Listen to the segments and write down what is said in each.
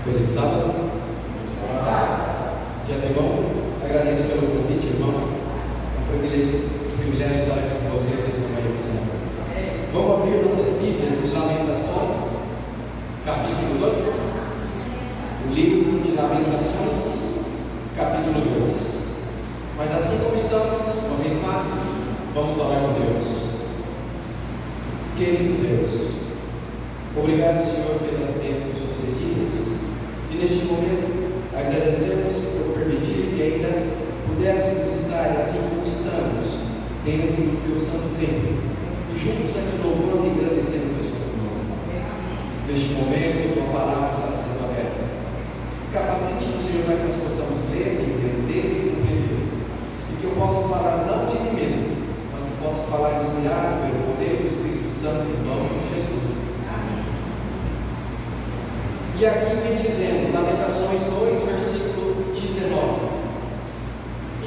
Feliz sábado. Dia bem bom? Agradeço pelo convite, irmão. É um privilégio estar aqui com vocês nessa manhã de sábado. Vamos abrir nossas Bíblias em Lamentações, capítulo 2. O livro de Lamentações, capítulo 2. Mas assim como estamos, uma vez mais, vamos falar com Deus. Querido Deus, obrigado, Senhor, pelas bênçãos concedidas. E neste momento, agradecemos por permitir que ainda pudéssemos estar assim como estamos, dentro do teu santo templo, e juntos aqui louvando e agradecendo o teu santo nome. Neste momento, tua palavra está sendo aberta. Capacite-nos, Senhor, para que nós possamos ler, entender e compreender. E que eu possa falar não de mim mesmo, mas que possa falar inspirado pelo poder do Espírito Santo, em nome de Jesus. E aqui vem dizendo, Lamentações 2, versículo 19: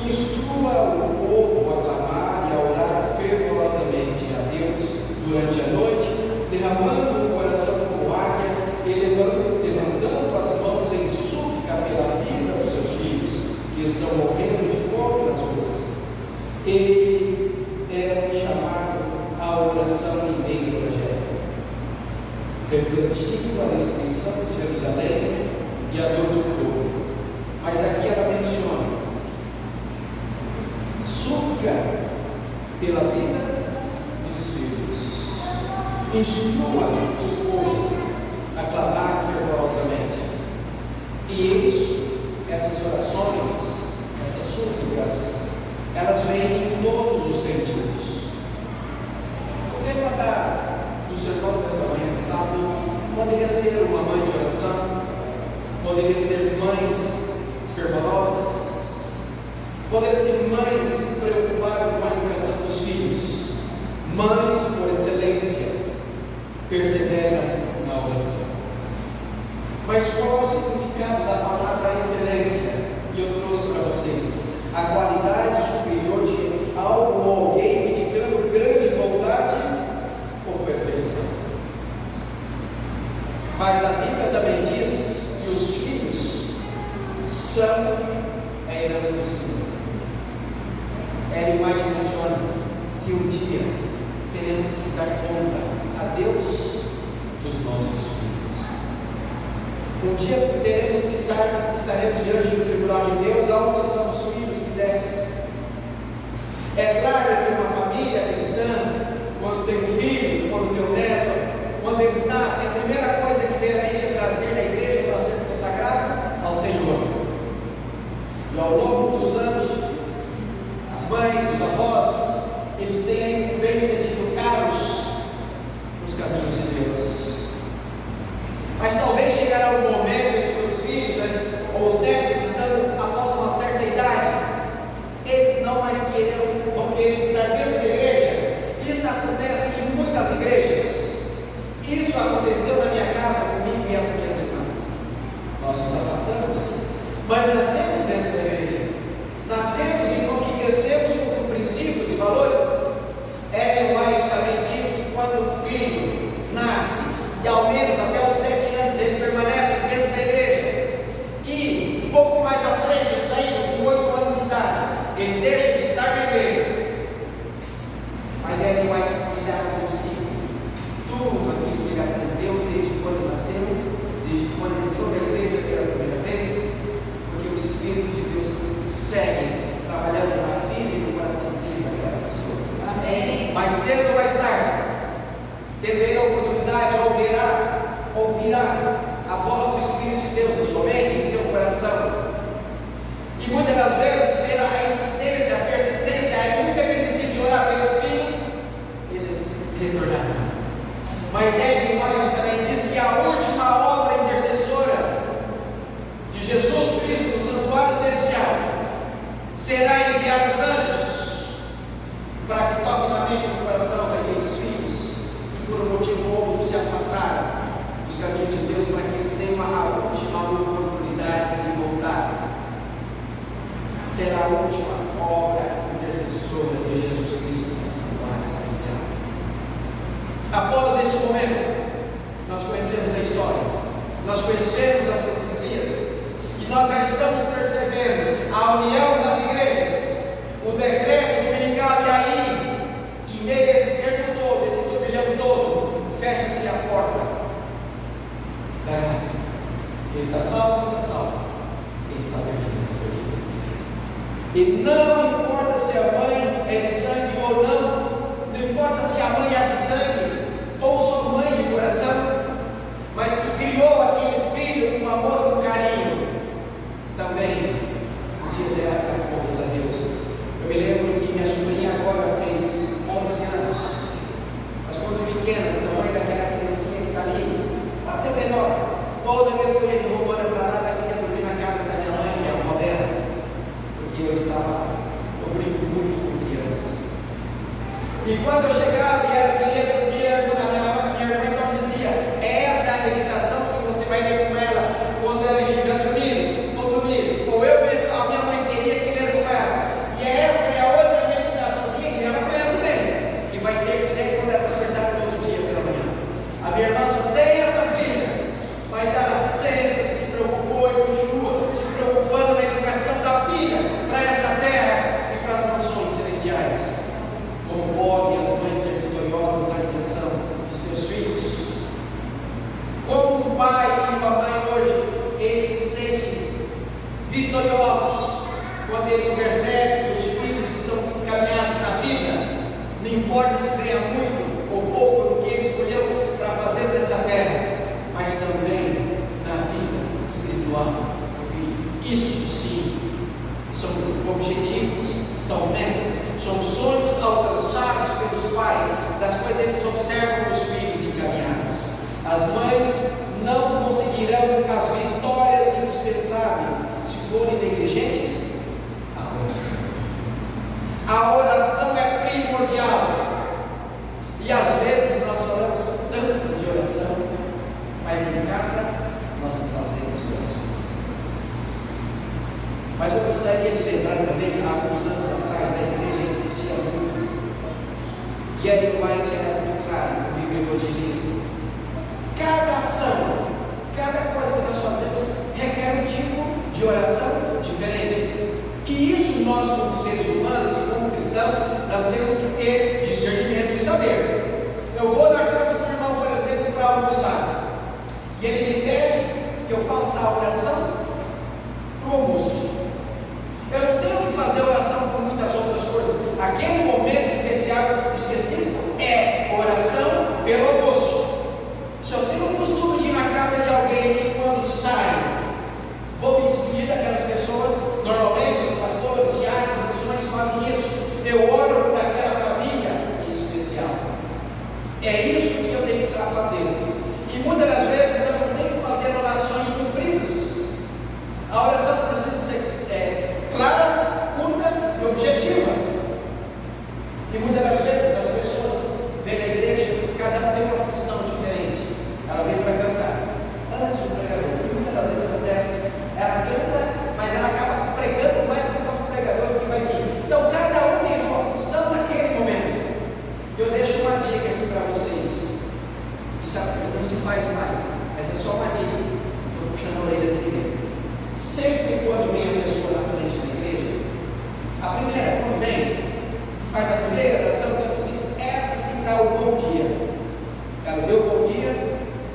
Instrua o povo a clamar e a orar fervorosamente a Deus durante a noite, derramando o coração como águia e levantando as mãos em súplica pela vida dos seus filhos, que estão morrendo de fome nas ruas. Ele é um chamado à oração em meio ao trajeto, refletindo a destruição de Jerusalém e a dor do povo. Mas aqui ela menciona: súplica pela vida dos filhos. Instrua o povo a clamar fervorosamente. E isso, essas orações, essas súplicas, elas vêm em todos os sentidos. O tema do sermão desta manhã de sábado poderia ser uma mãe de oração, poderia ser mães fervorosas, poderia ser mães preocupadas com a educação dos filhos, mães por excelência, perseveram na oração. Mas qual é o significado da palavra excelência? E eu trouxe para vocês a qualidade superior de algo ou alguém indicando grande bondade ou perfeição. Mas a Bíblia também diz que os filhos são a herança do Senhor. Ela mais menciona que um dia teremos que dar conta a Deus dos nossos filhos. Um dia teremos que estaremos diante do tribunal de Deus, aonde estão os filhos que destes. É claro que uma família cristã, quando tem um filho, quando tem um neto, quando eles nascem, a primeira coisa que vem à mente é trazer na igreja para ser consagrado ao Senhor. E ao longo dos anos, as mães, os avós, eles têm a incumbência de educá-los nos caminhos de Deus. Mas talvez chegará um momento em que os filhos ou os netos, estando após uma certa idade, eles não mais vão querer estar dentro da igreja. Isso acontece em muitas igrejas. Isso aconteceu na minha casa comigo e as minhas irmãs. Nós nos afastamos, mas nascemos dentro da igreja. Nascemos e crescemos com princípios e valores. Ellen White também diz que quando um filho nasce e ao menos até os 7 anos ele permanece dentro da igreja, e um pouco mais à frente, saindo com 8 anos de idade, ele deixa de estar na igreja. Mas Ellen White diz que já consigo tudo aquilo que ele aprendeu desde quando nasceu, desde quando entrou na igreja pela primeira vez, porque o Espírito de Deus segue trabalhando na vida e no coraçãozinho daquela pessoa. Amém. Mais cedo ou mais tarde, tendo ele a oportunidade, ouvirá a voz do Espírito de Deus na sua mente, em seu coração. E muitas das vezes, pela insistência, a persistência, a nunca desistir de orar pelos filhos, eles retornarão. Mas Ellen White também diz que a última obra intercessora de Jesus Cristo no santuário celestial será enviar os anjos para que toquem na mente do coração daqueles filhos que por um motivo ou outro se afastaram dos caminhos de Deus, para que eles tenham a última oportunidade de voltar. Será a última obra intercessora de Jesus Cristo no santuário celestial. Após este momento, nós conhecemos a história, nós conhecemos as profecias nós já estamos percebendo a união das igrejas, o decreto dominical, e aí, em meio a esse termo todo, esse turbilhão todo, fecha-se a porta da graça. Quem está salvo, está salvo. Quem está perdido, está perdido. E não importa se a mãe é de sangue ou não importa se a mãe é de sangue ou sua mãe de coração, mas que criou aquele filho com amor, com carinho, também podia ter dado contas a Deus. Eu me lembro que minha sobrinha agora fez 11 anos, mas quando pequena, o tamanho daquela criancinha que está ali, até menor, toda vez que eu ia de Romana para lá, ela queria dormir na casa da minha mãe, que é a avó dela, porque eu brinco muito com crianças. E quando eu chegava e ela queria dormir, a minha irmã então dizia: essa é a meditação que você vai ler com ela quando ela estiver dormindo, for dormir. Ou a minha mãe teria que ler com ela. E essa é a outra meditaçãozinha que ela conhece bem, que vai ter que ler quando ela despertar todo dia pela manhã. A minha irmã só tem essa filha, mas ela sempre se preocupou e continua se preocupando na educação da filha para essa terra e para as mansões celestiais. Como podem as mães ser vitoriosas na criação de seus filhos? Como um pai e uma mãe hoje, eles se sentem vitoriosos quando eles percebem que os filhos estão encaminhados na vida, não importa se ganha muito ou pouco no que ele escolheu para fazer dessa terra, mas também na vida espiritual do filho. Isso sim são objetivos, são metas, são sonhos alcançados pelos pais, das quais eles observam os filhos encaminhados. As mães não conseguirão as vitórias indispensáveis se forem negligentes. A oração é primordial, e às vezes nós falamos tanto de oração, mas em casa nós não fazemos orações. Mas eu gostaria de lembrar também, há alguns anos atrás, a igreja insistia muito, e a White era muito clara no livro Evangelismo. Cada ação, cada coisa que nós fazemos requer um tipo de oração diferente. E isso nós, como seres humanos e como cristãos, nós temos que ter discernimento e saber. Eu vou na casa do irmão, por exemplo, para almoçar, e ele me pede que eu faça a oração para o almoço. Eu não tenho que fazer oração por muitas outras coisas. Aquele momento específico é oração pelo almoço. Se eu tenho o costume de ir na casa de alguém e quando saio, vou me despedir daquelas pessoas, normalmente os pastores, diáconos, missões fazem isso. Eu oro por aquela família em especial. É isso que eu tenho que estar fazendo. E muitas das vezes eu não tenho que fazer orações compridas. A oração precisa ser clara, curta e objetiva. E muitas das vezes as pessoas vêm na igreja, cada um tem uma função diferente. Ela vem para cantar, antes do pregador. E muitas das vezes acontece, ela canta, mas ela acaba pregando mais do que o próprio pregador que vai vir. Então cada um tem sua função naquele momento. Eu deixo uma dica aqui para vocês. Isso não se faz mais, mas é só uma dica. Estou puxando a orelha de ninguém. Sempre quando vem a pessoa na frente da igreja, a primeira, quando vem, faz a primeira oração, essa sim dá o bom dia. Ela deu o bom dia,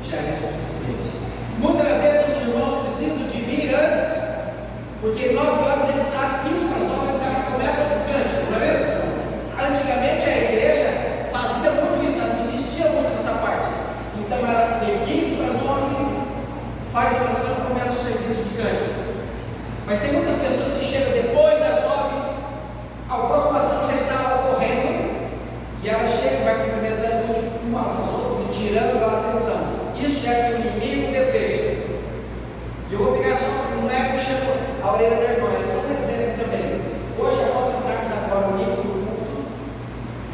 já é suficiente. Muitas das vezes os irmãos precisam de vir antes, porque 9 horas eles sabem, 15 para as 9 eles sabem que começa o cântico, não é mesmo? Antigamente a igreja fazia muito isso, ela insistia muito nessa parte. Então ela tem 15 para as 9, faz a oração e começa o serviço de cântico. Mas tem muitas pessoas que chegam depois das 9, a proclamação já está ocorrendo, e ela chega e vai cumprimentando umas às outras e tirando a atenção. Isso é que o inimigo deseja. E eu vou pegar só, não é puxando a orelha da irmã, é só um exemplo também. Hoje, após cantarmos agora o livro do culto,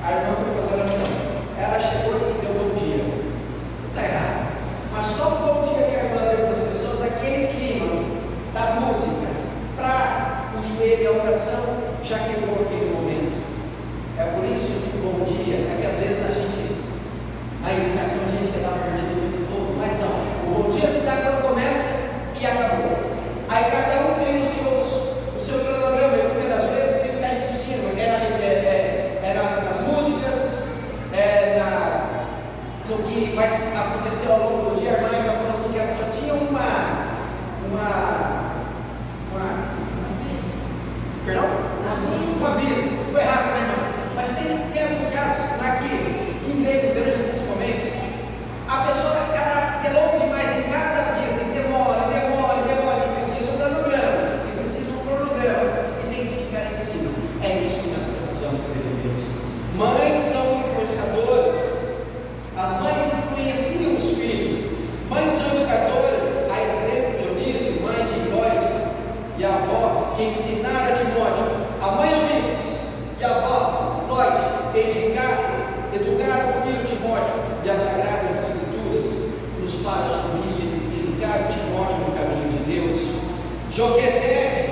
a irmã foi fazer oração. Ela chegou e deu bom dia. Está errado. Mas só o bom dia que a irmã deu para as pessoas, aquele clima da música, para o joelho e a oração, já quebrou aquele momento. É por isso que o bom dia é que às vezes a gente, na educação, a gente quer dar bom dia o tempo todo, mas não. O bom dia se dá quando começa e acabou. Aí cada Joquebede,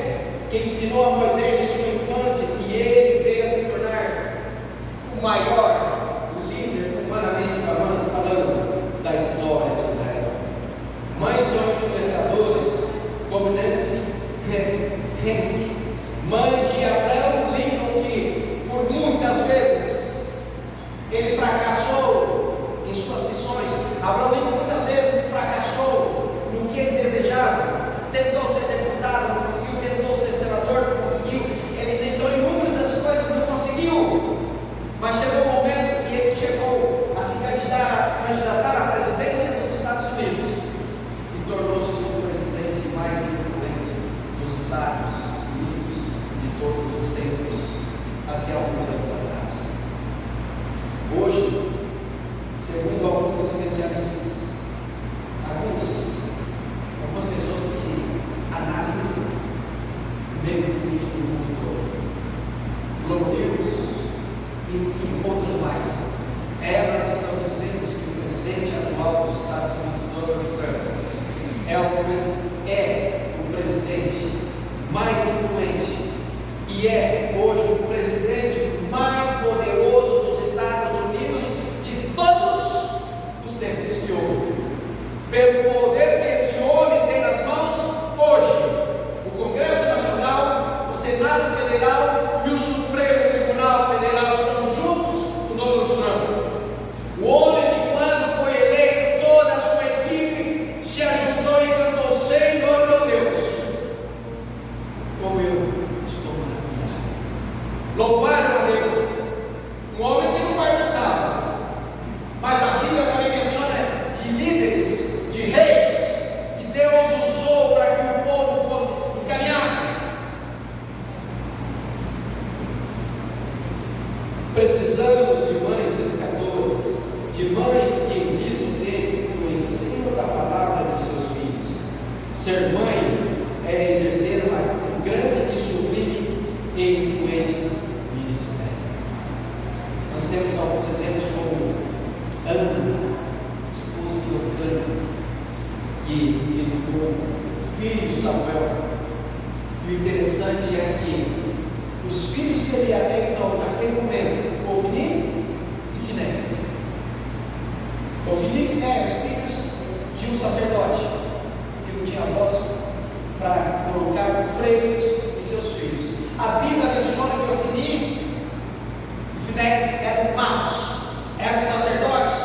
que ensinou a Moisés em sua infância, e ele veio a se tornar o maior líder, humanamente falando da história de Israel. Mães são influenciadoras, como Nancy Hensky, mãe de Abraham Lincoln, que por muitas vezes ele fracassou em suas missões. Abraham Lincoln muitas vezes fracassou no que ele desejava. Tentou ser deputado, não conseguiu. Tentou ser senador, não conseguiu. Ele tentou inúmeras coisas, não conseguiu. Mas chegou o momento que ele chegou a se candidatar à presidência dos Estados Unidos e tornou-se o presidente mais influente dos Estados Unidos de todos os tempos, até alguns anos atrás. Hoje, segundo alguns especialistas, algumas pessoas que analisam o meio político do mundo todo, Globo News e enfim, outros mais, elas estão dizendo que o presidente atual dos Estados Unidos, Donald Trump, é o presidente mais influente e é hoje o presidente mais poderoso dos Estados Unidos de todos os tempos que houve. Pelo poder que esse homem tem nas mãos hoje, o Congresso Nacional, o Senado Federal e o Supremo Tribunal Federal estão juntos com Donald Trump. O homem que, quando foi eleito, toda a sua equipe se ajuntou e cantou: Senhor meu Deus, como eu estou maravilhado. Louvaram a Deus. Um homem que não guarda o sábado, mas a Bíblia também menciona de líderes, de reis, que Deus usou para que o povo fosse encaminhado. Precisamos de mães educadoras, de mães que investam tempo no ensino da palavra dos seus filhos. Ser mãe é exercer um grande e sublime e influente ministério. Nós temos alguns exemplos como Ana, esposa de Orcana, que educou o filho Samuel. E o interessante é que os filhos que ele até então, naquele momento, Ofni e Finéias. Ofni e Finéias, filhos de um sacerdote, que não tinha voz para colocar freios em seus filhos. A Bíblia menciona que Ofni e Finéias eram magos, eram sacerdotes.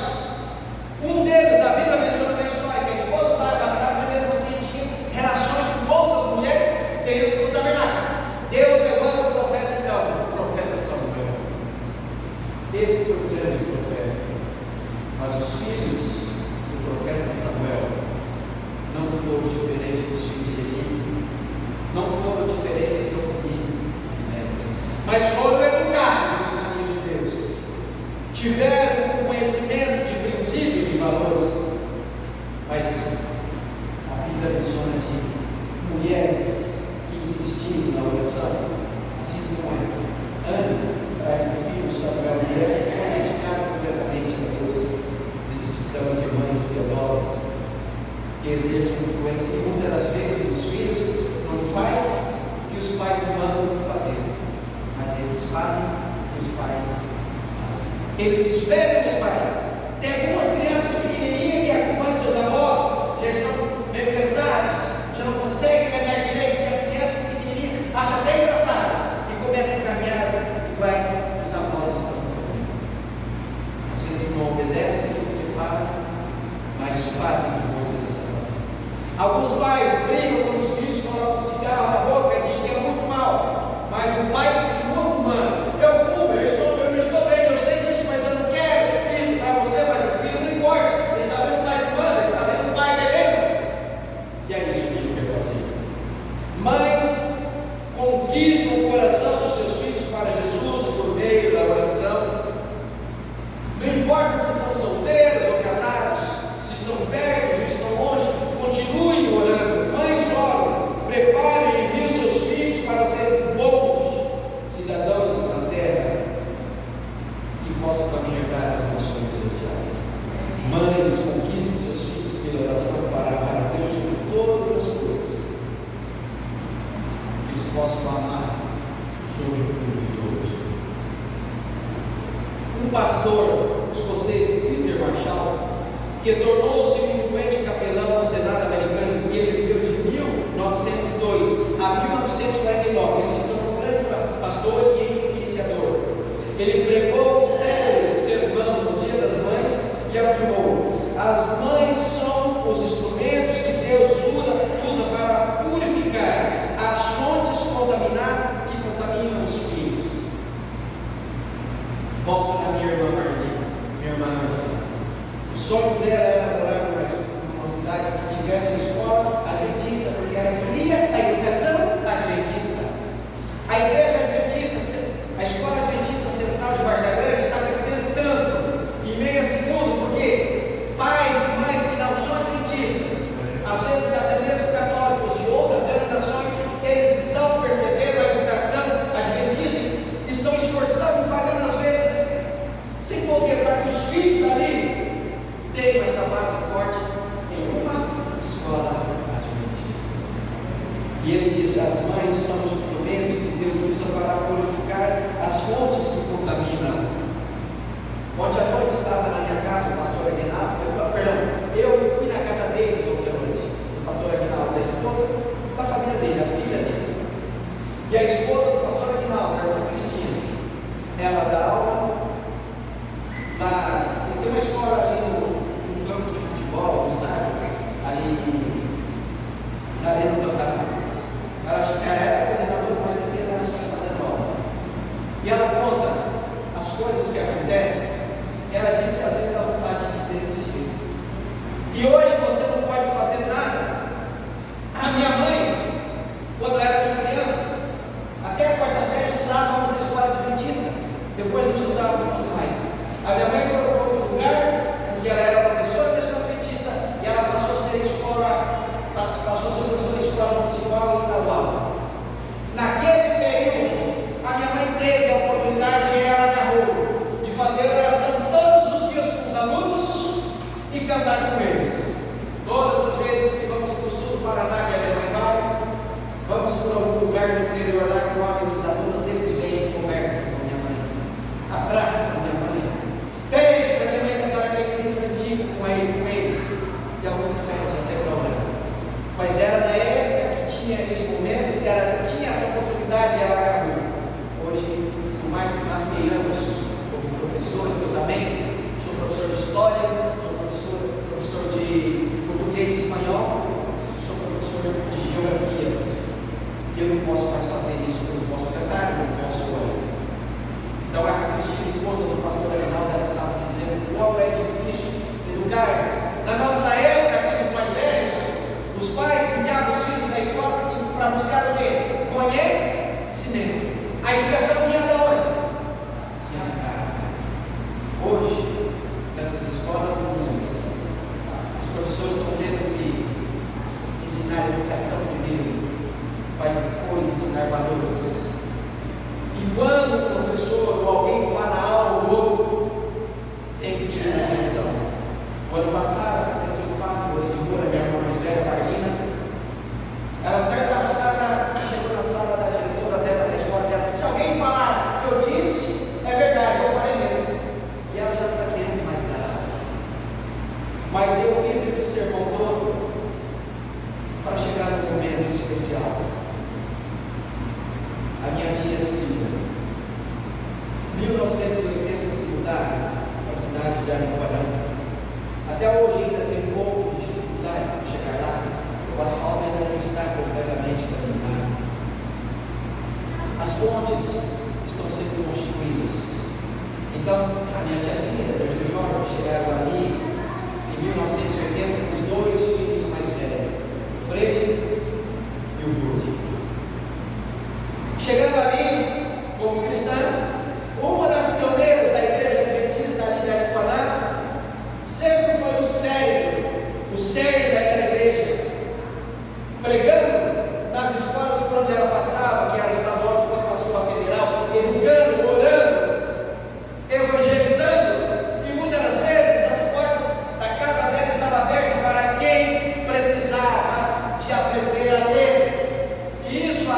Um deles, a Bíblia menciona na história que a esposa da Abraão, mesmo assim, tinha relações com outras mulheres dentro do tabernáculo. Deus levanta o profeta, então, o profeta Samuel. Esse foi o grande profeta. Mas os filhos do profeta Samuel não foram diferentes dos filhos de Eli, não foram diferentes de Ofni e Finéias, mas foram educados nos caminhos de Deus. Tiveram um conhecimento de princípios e valores, mas a Bíblia menciona de mulheres que insistiram na oração, assim como Ana, para que o filho Samuel viesse, que foi dedicado completamente a Deus. Necessitamos de mães piedosas que exerçam influência, e muitas das vezes os filhos não fazem o que os pais mandam fazer, mas eles fazem o que os pais fazem. Eles se espelham nos pais. Tem algumas crianças pequenininhas que acompanham seus avós, já estão meio cansados, já não conseguem caminhar direito, porque as crianças pequenininhas acham até engraçado e começam a caminhar iguais os avós estão caminhando. Às vezes não obedecem o que você fala, mas fazem o que você está fazendo. Alguns pais brigam com os filhos, colocam cigarro na boca e dizem que é muito mal, mas o pai continua fumando. Eu fumo, eu não estou bem, eu sei disso, mas eu não quero isso para você, mas o filho não importa. Ele está vendo o pai fumando, ele está vendo o pai bebendo. E é isso que ele quer fazer. Mães conquistam o coração dos seus filhos para Jesus por meio da oração. Não importa se são solteiros ou casados, se estão perto ou estão longe, continuem orando. Mães jovens, dispostos a amar sobre tudo e todos. Um pastor escocês, Peter Marshall, que tornou-se um influente capelão no Senado americano, e ele viveu de 1902 a 1949. Ele se tornou um grande pastor e influenciador. Ele pregou o célebre sermão no Dia das Mães e afirmou: as mães são os instrumentos que Deus usa para purificar as fontes que contaminam os filhos. Volto na minha irmã Marlene, minha irmã Angela. O sonho dela era morar numa cidade que tivesse uma escola adventista, porque ela queria a educação adventista. A igreja adventista, a escola adventista central de Várzea Grande está crescendo tanto em meio a esse mundo, porque pais e mães que não são adventistas, às vezes até mesmo católicos de outras denominações, eles estão percebendo a educação adventista e estão esforçando, pagando às vezes sem poder, para que os filhos ali tenham essa base forte em uma escola adventista. E ele disse: as mães são os instrumentos que Deus usa para purificar as fontes que contaminam. Ontem à noite estava na minha casa o pastor Aguinaldo, eu fui na casa deles ontem à noite, do pastor Aguinaldo, da esposa da família dele, a filha dele, e a esposa do pastor Aguinaldo, a irmã Cristina. Ela dá aula lá, tem uma escola ali no campo de futebol, no estádio, ali na Arena do Pantanal. Ela já era coordenadora, mas assim ela só está dando aula. E ela conta as coisas que acontecem. Ela disse que às vezes dá vontade de desistir. E hoje você não pode fazer nada. A minha mãe, quando éramos crianças, até a quarta série estudávamos na escola adventista. Depois não estudávamos mais. A minha mãe foi para outro lugar, porque ela era professora da escola adventista, e ela passou a ser professora de escola municipal e estadual. Naquele período, a minha mãe teve a oportunidade, e ela agarrou, de fazer oração todos os dias com os alunos e cantar com eles. Todas as vezes que vamos para o sul do Paraná, que a minha mãe vai, vamos para algum lugar do interior lá que não esses alunos, eles vêm e conversam com a minha mãe, abraçam a minha mãe, pede para a minha mãe cantar aqueles hinos antigos com eles, e alguns pedem até problema. Mas era na época que tinha esse momento, ela tinha essa oportunidade, ela agarrou. Hoje, por mais que nós queiramos, como professores, eu também sou professor de história, sou professor de português e espanhol, sou professor de geografia. E eu não posso mais fazer isso, eu não posso cantar, eu não posso orar. Então a Cristina, esposa do pastor Aguinaldo, ela estava dizendo qual é difícil educar. Na nossa época, aqueles mais velhos, os pais enviavam os filhos na escola para buscar o quê? Conhecimento. A educação vinha da onde? Vinha da casa. Hoje, nessas escolas do mundo, os professores estão tendo que ensinar educação primeiro, para depois ensinar valores. E quando o professor ou alguém fala algo, o outro tem que ir na direção. O ano passado aconteceu um fato, a editora, minha irmã mais velha, Marlina, ela certa sala, chegou na sala da diretora dela, da escola dela, se alguém falar que eu disse, é verdade, eu falei mesmo. E ela já não está querendo mais dar aula. Mas eu fiz esse sermão todo para chegar num momento especial. A minha tia Cida, 1980 se mudaram para a cidade de Aripuanã. Até hoje ainda tem um pouco de dificuldade para chegar lá. O asfalto ainda não está completamente terminado. As pontes estão sendo construídas. Então, a minha tia Cida e o Jorge chegaram ali em 1980 com os dois filhos mais velhos, o Fred e o Bruno. Chegando ali, como cristã, uma das pioneiras da igreja adventista ali de Aripuanã, sempre foi o cérebro daquela igreja, pregando nas escolas por onde ela passava, que era estadual, depois passou a federal,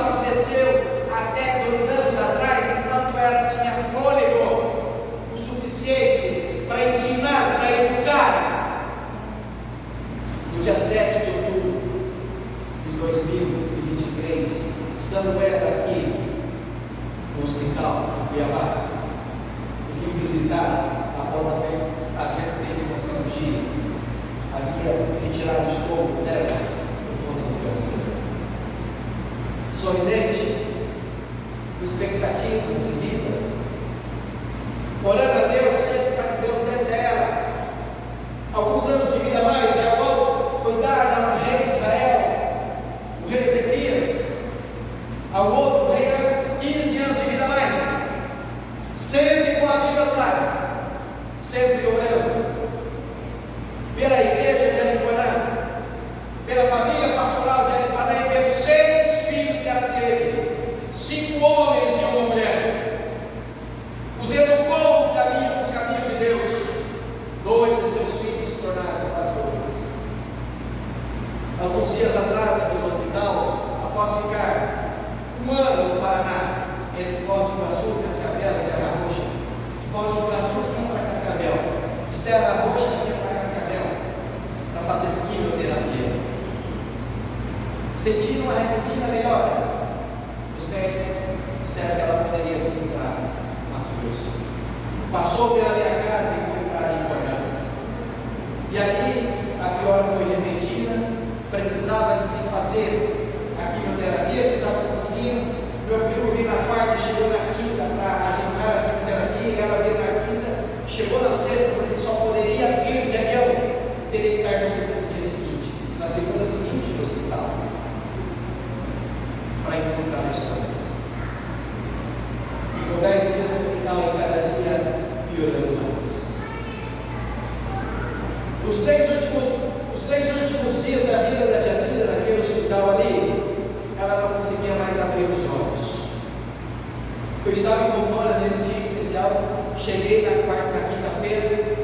aconteceu até 2 anos atrás, enquanto ela tinha fôlego o suficiente para ensinar, para educar. No dia 7 de outubro de 2023, estando ela aqui no hospital de Cuiabá, eu fui visitar após haver feito uma cirurgia. Havia retirado o estômago dela por conta do câncer. Sorridente, com expectativas de vida, orando a Deus sempre para que Deus desse a ela alguns anos de vida a mais, igual foi dado ao rei de Israel, o rei Ezequias, ao outro rei antes, 15 anos de vida a mais, sempre com a Bíblia do lado, sempre orando pela igreja de Aripuanã, pela família pastoral de Aripuanã e pelos 6 filhos que ela teve, 5 homens e uma mulher. Os educou no caminho, nos caminhos de Deus. 2 de seus filhos se tornaram pastores. Alguns dias atrás, aqui no hospital, após ficar 1 ano no Paraná, entre Foz do Iguaçu, Cascavel e Terra Roxa, de Foz do Iguaçu vinha para Cascavel, de Terra Roxa vinha para Cascavel, para fazer quimioterapia. Sentindo uma repentina melhora, os médicos disseram que ela poderia vir para Mato Grosso. Passou pela minha casa e foi para Aripuanã. E ali a piora foi repentina, precisava de se fazer a quimioterapia, eles não conseguiram. Meu primo veio na quarta e chegou na quinta para agendar a quimioterapia, e ela veio na quinta, chegou na sexta, porque só poderia vir de avião, teria que estar no dia seguinte, na segunda seguinte no hospital, para encontrar a história. Ficou 10 dias no hospital e cada dia piorando mais. Os três últimos dias da vida da tia Cida naquele hospital ali, ela não conseguia mais abrir os olhos. Eu estava em Rondônia nesse dia especial, cheguei na quinta-feira,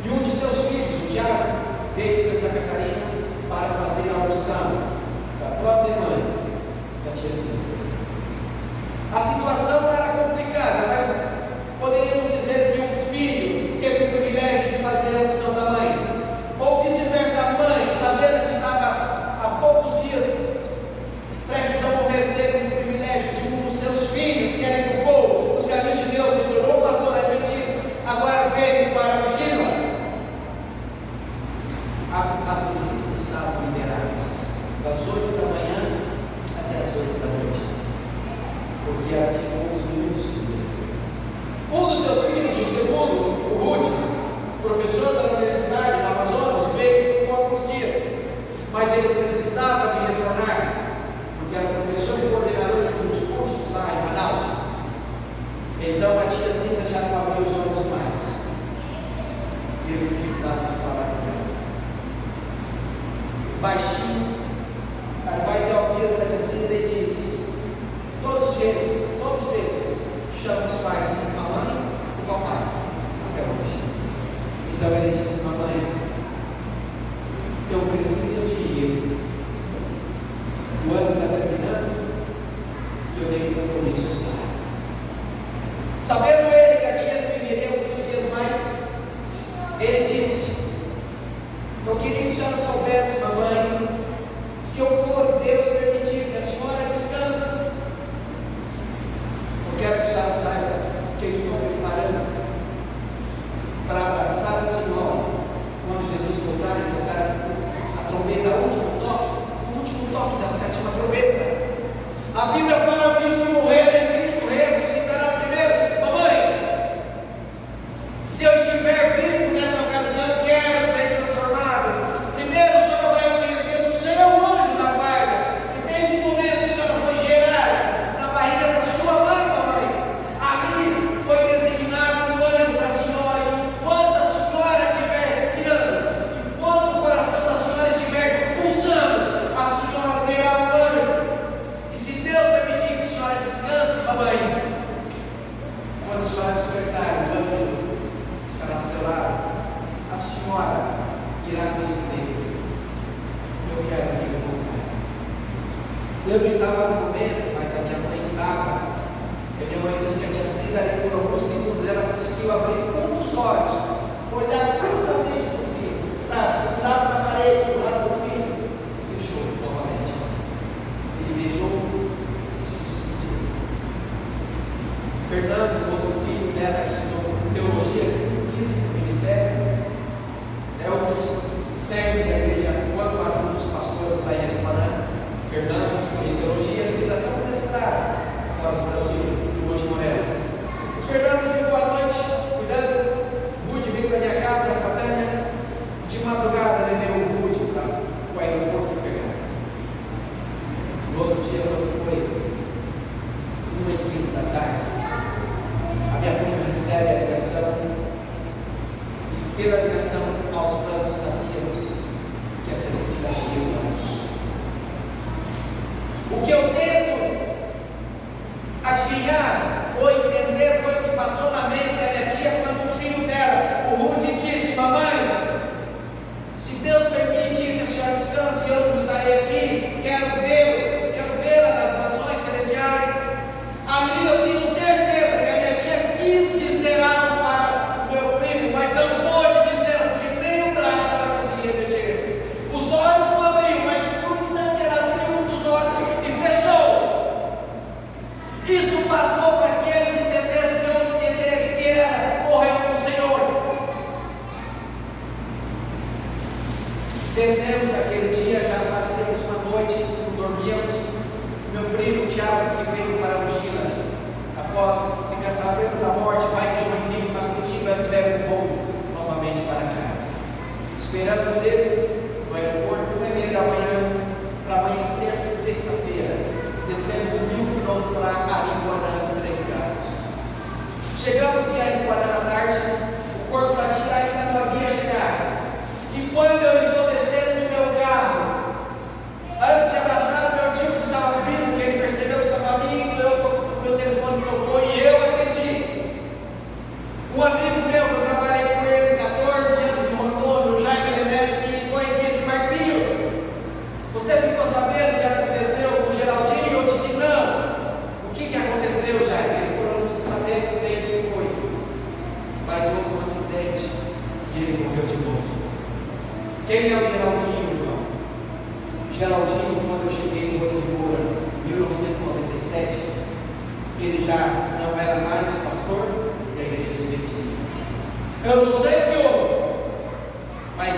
e um de seus filhos, o Thiago, veio de Santa Catarina para fazer a opção da própria mãe da tia Cida. A situação era complicada, mas poderíamos dizer que um filho teve o privilégio de fazer a opção da mãe, ou vice-versa, a mãe, sabendo que estava há poucos dias prestes a morrer, teve o privilégio de um dos seus filhos, que a educou nos caminhos de Deus, se tornou pastor adventista, agora veio para ungí-la. As visitas estavam liberadas, das 8 da manhã até as 8 da noite, porque ela tinha poucos minutos. Um dos seus filhos, o segundo, o Rudy, professor da universidade no Amazonas, veio e ficou alguns dias, mas ele precisava de retornar, porque era professor e coordenador de um dos cursos lá em Manaus. Então a tia Cida já não abriu os olhos mais, e ele precisava de falar com ela. Baixinho, aí vai até o ouvido da tia Cida e diz: todos eles chamam os pais de mamãe e papai, até hoje. Então ele disse: mamãe, eu preciso de ir. O ano está terminando e eu tenho compromissos lá. Sabendo ele que a tia viveria muitos dias mais, ele disse: eu queria que a senhora soubesse, mamãe, se eu for, Deus permitir que a senhora descanse, eu quero que a senhora saiba que eu estou preparando para abraçar a senhora quando Jesus voltar e tocar a trombeta, o último toque da 7ª trombeta. A Bíblia fala que os que morreram em Cristo ressuscitará primeiro. Mamãe, se eu estiver vivo nessa ocasião, quero ser transformado. Primeiro, a senhora vai conhecer o seu anjo da guarda, e desde o momento que a senhora foi gerada na barriga da sua mãe, mamãe, ali foi designado um anjo para a senhora, e enquanto a senhora estiver respirando, enquanto o coração da senhora estiver pulsando, a senhora terá um anjo. E se Deus permitir que a senhora descanse, mamãe, quando a senhora despertar, o anjo estará ao seu lado, a senhora irá conhecer. Eu quero me encontrar. Eu não estava no momento, mas errava. E minha mãe disse que a tia Cida, ali, por alguns segundos, ela conseguiu abrir um dos olhos, olhar fixamente para o filho, para o lado da parede, para o lado do filho, e fechou novamente. Ele beijou e se despediu. Fernando, outro filho dela, que estudou teologia, quis ir para o ministério, é um dos servos da igreja, quando ajuda os pastores lá em Paraná. Fernando fez teologia, fez até um mestrado fora do Brasil, em Monte Morelos. O Fernando ficou à noite cuidando. Rude veio para minha casa, a Catânia. De madrugada levei o Rude para o aeroporto pegar. No outro dia, quando foi 1h15 da tarde, a minha turma recebe a ligação. E pela ligação, aos prantos, sabíamos que a tia Cida ia falecer. O que eu tento adivinhar ou entender foi o que passou na mente da minha tia quando o filho dela, o Rude, disse: mamãe, se Deus permite que a senhora descanse, eu não estarei aqui, quero vê-la nas nações celestiais. Ali eu tenho certeza que a minha tia quis dizer algo para o meu primo, mas não pôde dizer, porque nem o braço ela conseguia meter. Os olhos não abriu, mas por um instante ela abriu um dos olhos e fechou. Isso bastou para que eles entendessem ou entenderem que ela morreu com o Senhor. Descemos aquele dia, já fazíamos uma noite, dormíamos. Meu primo Tiago, que veio para Lugila, após ficar sabendo da morte, vai de Joinville para Curitiba e pega o voo novamente para cá. Esperamos ele no aeroporto, 1h30 da manhã, para amanhecer sexta-feira. Descemos 1.000 quilômetros para Aripuanã com 3 carros. Chegamos em Aripuanã à tarde, o corpo da tia ainda não havia chegado. E quando eu estou descendo do meu carro, antes de abraçar o meu tio que estava vindo, que ele percebeu que estava vindo, meu telefone tocou e eu atendi. Um amigo meu, que eu trabalhei com eles 14 anos em Rondônia, o Jaime Remédio, me ligou e disse: Marquinho, você ficou sabendo o que aconteceu com o Geraldinho? Eu disse: não. O que aconteceu, Jaime? Ele falou: não sabemos bem o que foi, mas houve um acidente e ele morreu de novo. Quem é o Geraldinho, irmão? Geraldinho, quando eu cheguei em Rolim de Moura, em 1997, ele já não era mais pastor da igreja adventista. Eu não sei o que houve, mas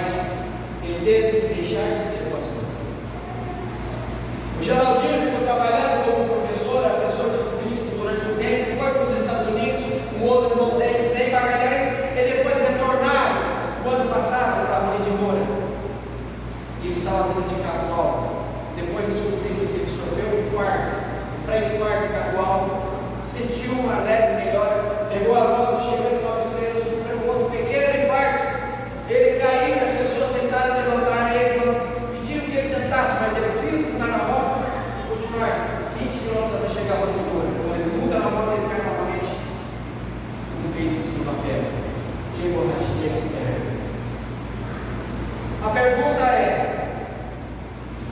ele teve que deixar de ser pastor. O Geraldinho ficou trabalhando como professor, assessor de políticos durante um tempo, foi para os Estados Unidos, um outro irmão dele, Ney Magalhães, e depois retornaram no ano passado para Rolim de Moura. E ele estava vindo de Cacoal. Depois descobrimos que ele sofreu um infarto, pré-infarto cacoal, sentiu uma leve melhora, pegou a moto, chegou em Nova Estrela, sofreu um outro pequeno infarto. Ele caiu e as pessoas tentaram levantar ele, pediram que ele sentasse, mas ele quis mudar na moto e continuar 20 km até chegar a outra cor. Quando ele muda na moto, ele cai novamente no peito em cima da pedra. E hemorragia interna. A pergunta é: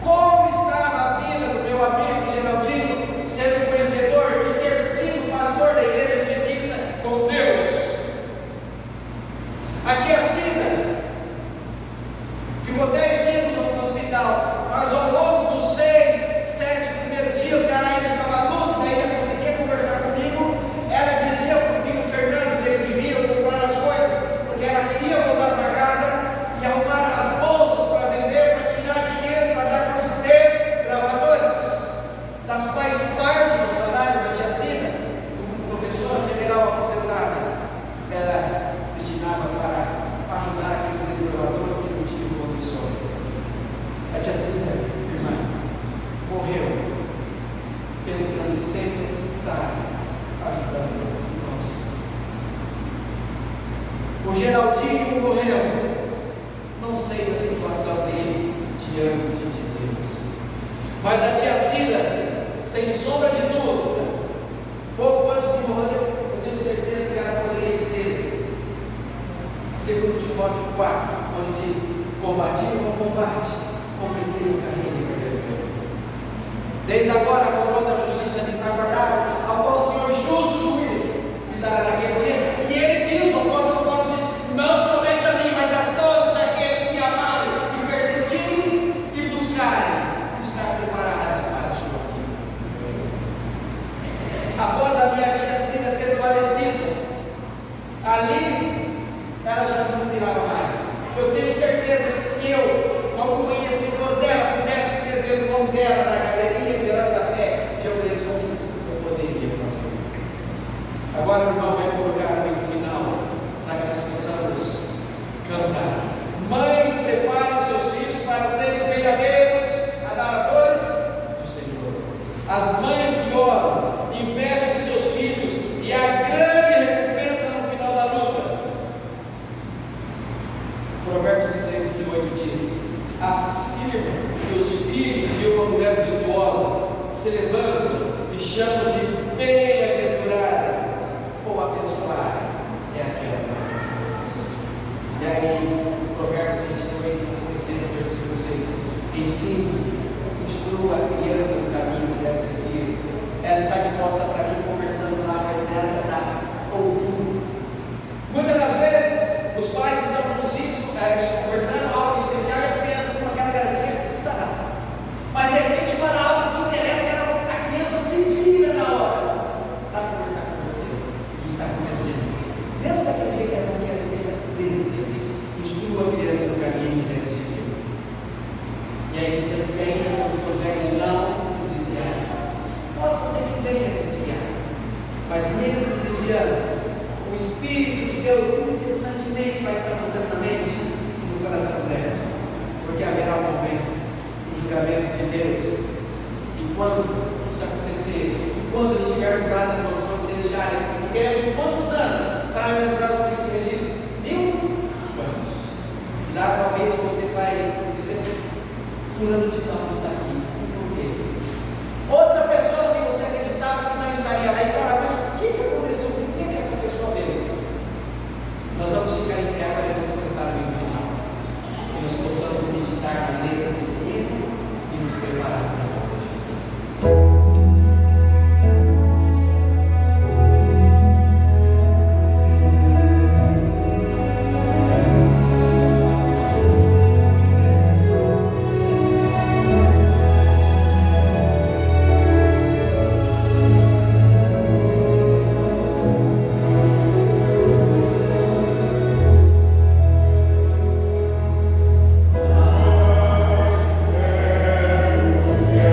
como estava a vida do meu amigo Geraldinho, sendo conhecedor e ter sido pastor da igreja adventista com Deus? A tia Cida ficou 10 dias no hospital, mas ao longo dos 6, 7 primeiros dias que ela ainda estava lúcida, ainda conseguia conversar comigo, ela dizia para o filho Fernando que ele devia comprar as coisas, porque ela queria voltar para casa e arrumar as bolsas para vender, para tirar dinheiro, para dar para os 10 gravadores, das quais parte do salário da tia Cida, professora federal aposentada, era destinada para ajudar aqueles desbravadores que não tinham condições. A tia Cida, irmã, morreu pensando em sempre estar ajudando o próximo. O Geraldinho morreu, não sei da situação dele diante de Deus, mas a tia Cida, sem sombra de dúvida, pouco antes de morrer, eu tenho certeza que ela poderia dizer, segundo Timóteo 4, onde diz: combati o bom combate, completei a carreira e perdi a fé. Desde agora a coroa da justiça me está guardada, nome dela na galeria de heróis da fé, de obreiros como eu poderia fazer. Agora o irmão vai colocar no final, para que nós possamos cantar. Mães, preparem seus filhos para serem verdadeiros adoradores do Senhor. As mães que oram, invejam de seus filhos e a grande recompensa no final da luta. Provérbios 38 diz: afirma que os filhos de uma mulher virtuosa se levantam e chamam de bem-aventurada ou abençoada é aquela mãe. E aí, Provérbios 22, versículo 6: ensine, instrua a criança no caminho que deve seguir. Ela está de costa para mim conversando lá, mas ela está ouvindo. Muitas das vezes, os pais estão com os filhos conversando algo especial e as crianças com aquela garantia está lá. Mas de repente fala algo que interessa, a criança se vira na hora para conversar com você. O que está acontecendo? Mesmo daquele jeito que ela não quer esteja dentro dele. Instrua a criança no caminho que deve seguir. E aí diz: venha, quando venha, não se desviar. Possa ser que venha desviar, mas mesmo desviando, o Espírito de Deus incessantemente vai estar tocando na mente e no coração dela, porque haverá um momento, o julgamento de Deus, e quando isso acontecer, e quando estivermos lá nas mansões celestiais, e queremos quantos anos para analisar os livros de registro? 1000 anos. Lá talvez você vai dizer: fulano de tal está aqui, e por quê? Outra pessoa que você acreditava que não estaria lá, então, mas o que aconteceu? Por que essa pessoa veio? Nós vamos ficar em pé agora e vamos cantar no final, que nós possamos meditar na letra desse livro e nos preparar para a volta de Jesus. Yeah.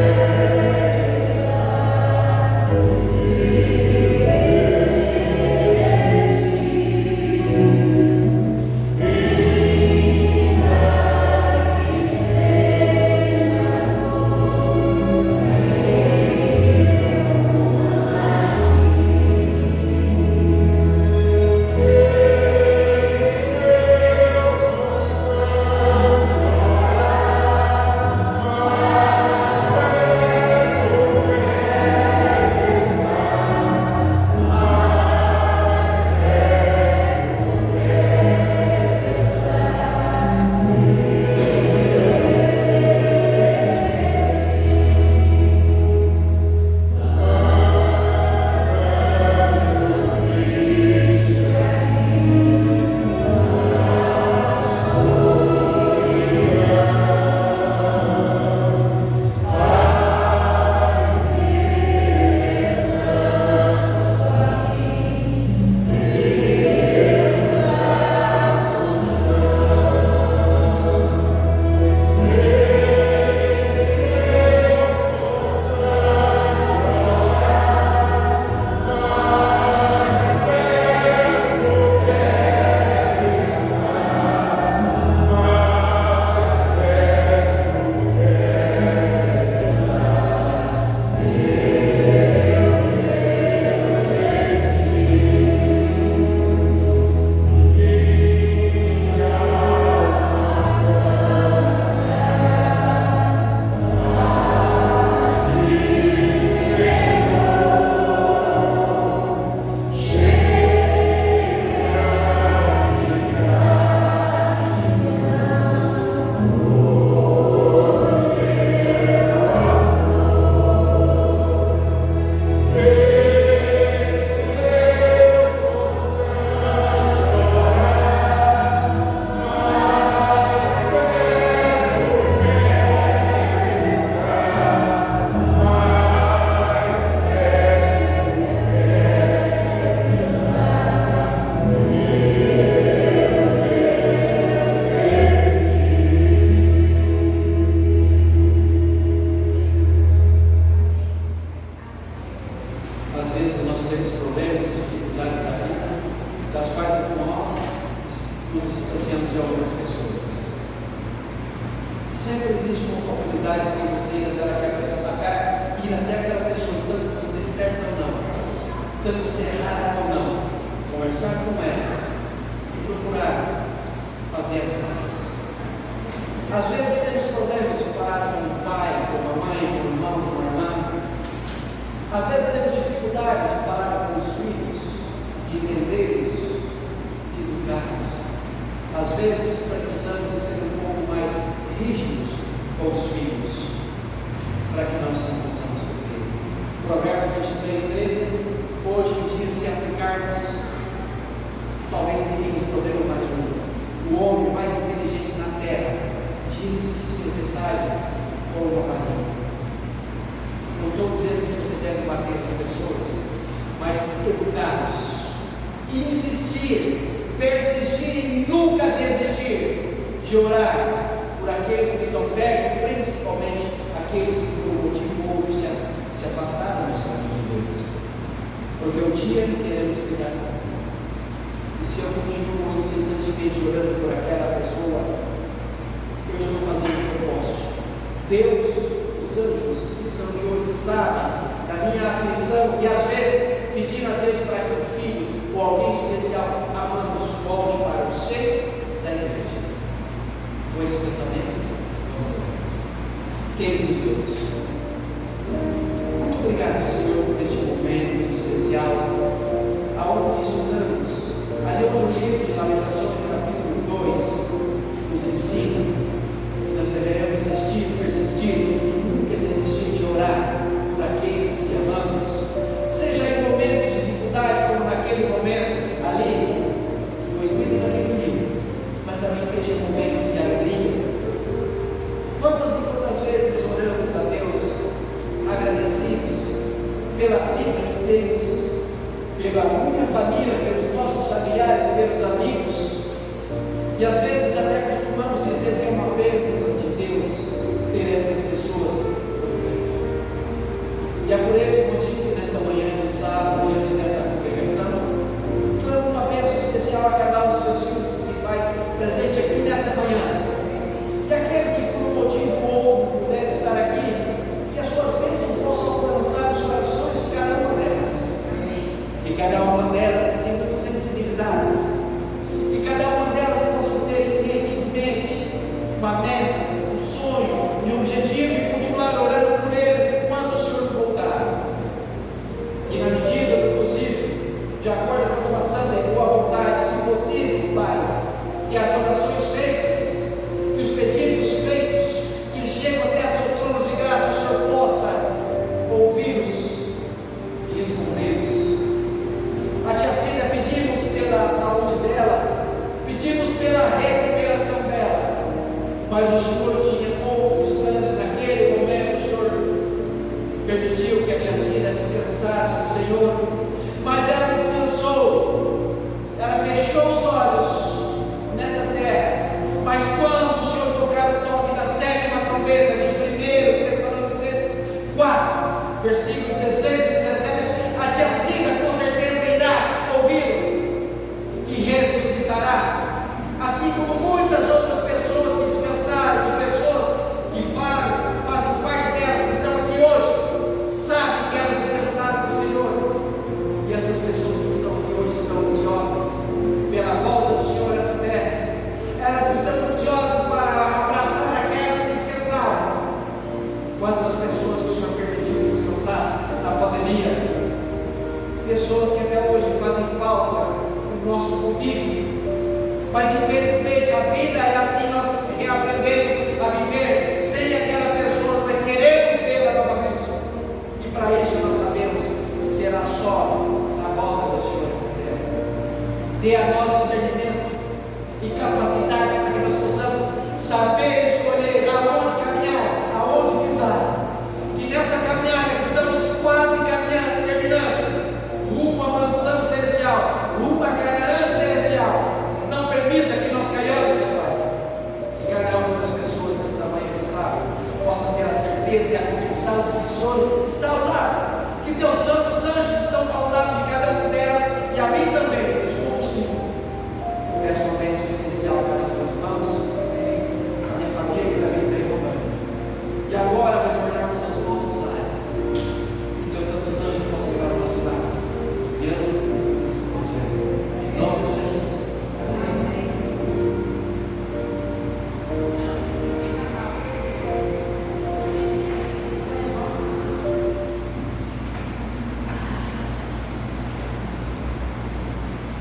conversar com ela e procurar fazer as pazes. Às vezes temos problemas de falar com o pai, com a mãe, com o irmão, com a irmã. Às vezes temos dificuldade de falar com os filhos, de entendê-los, de educá-los. Às vezes precisamos de ser um pouco mais rígidos com os filhos, para que nós não possamos perder. Provérbios 23:13, hoje em dia, se aplicarmos, talvez tenhamos problema mais um. O homem mais inteligente na terra diz que, se necessário, com uma barriga. Não estou dizendo que você deve bater nas pessoas, mas educá-los, insistir, persistir e nunca desistir de orar por aqueles que estão perto, principalmente aqueles que por um motivo ou outro se afastaram dos caminhos de Deus. Porque um dia teremos que dar conta. E se eu continuo incessantemente orando por aquela pessoa, eu estou fazendo o que eu posso. Deus, os anjos que estão de olho, sabem da minha aflição e às vezes pedindo a Deus para que o filho ou alguém especial amamos volte para o seio da igreja. Com esse pensamento, vamos orar. Querido Deus, muito obrigado, Senhor, por este momento especial, aonde estudamos, ali onde o livro de Lamentações, capítulo 2, nos ensina que nós deveremos insistir, persistir e nunca desistir de orar por aqueles que amamos, seja em momentos de dificuldade, como naquele momento ali, que foi escrito naquele livro, mas também seja em momentos de alegria. Quantas e quantas vezes oramos a Deus agradecidos pela vida que temos, pela minha família, pelos nossos familiares, pelos amigos, e às vezes até costumamos dizer que é uma bênção de Deus ter essas pessoas por perto. E é por esse motivo que nesta manhã de sábado, diante desta congregação, clamo uma bênção especial a cada um dos seus filhos que se faz presente aqui nesta manhã. E aqueles que por um motivo ou outro puderem estar aqui, que as suas bênçãos possam alcançar os corações de cada uma delas. Que cada uma delas se sintam sensibilizadas. Que cada uma delas possam ter em mente uma meta, um sonho e um objetivo e continuar orando por eles enquanto o Senhor voltar. E na medida do possível, de acordo com a tua santa e boa vontade, se possível, Pai, que as orações feitas, que os pedidos feitos, que chegam até seu trono de graça, o Senhor possa ouvi-los e responder-los. A tia Cida, pedimos pela saúde dela, pedimos pela recuperação dela, mas o Senhor tinha outros planos naquele momento. O Senhor permitiu que a tia Cida descansasse no Senhor, mas ela descansou, ela fechou os olhos nessa terra, mas quando o Senhor tocar o toque da sétima trombeta de 1 Tessalonicenses 4, versículos 16 e 17, a tia Cida com certeza irá ouvi-lo e ressuscitará, assim como muitas outras pessoas que descansaram, e pessoas que fazem parte delas, que estão aqui hoje, sabem que elas descansaram no Senhor. E essas pessoas que estão aqui hoje estão ansiosas pela volta do Senhor a essa terra. Elas estão ansiosas para abraçar aquelas que descansaram. Quantas pessoas que o Senhor permitiu que descansassem na pandemia? Pessoas que até hoje fazem falta no nosso convívio, mas infelizmente a vida é assim, nós aprendemos a viver sem aquela pessoa, mas queremos vê-la novamente, e para isso nós sabemos que será só na volta do Senhor essa terra. Dê a nós discernimento e capacidade para que nós possamos saber escolher aonde caminhar, aonde pisar, que nessa caminhada que estamos quase caminhando, terminando, rumo à mansão celestial, rumo à Canaã celestial, não permita que nós caiamos, Pai. Que cada uma das pessoas nessa manhã de sábado possam ter a certeza e a convicção de que o Senhor está ao lado, que teus santos anjos estão ao lado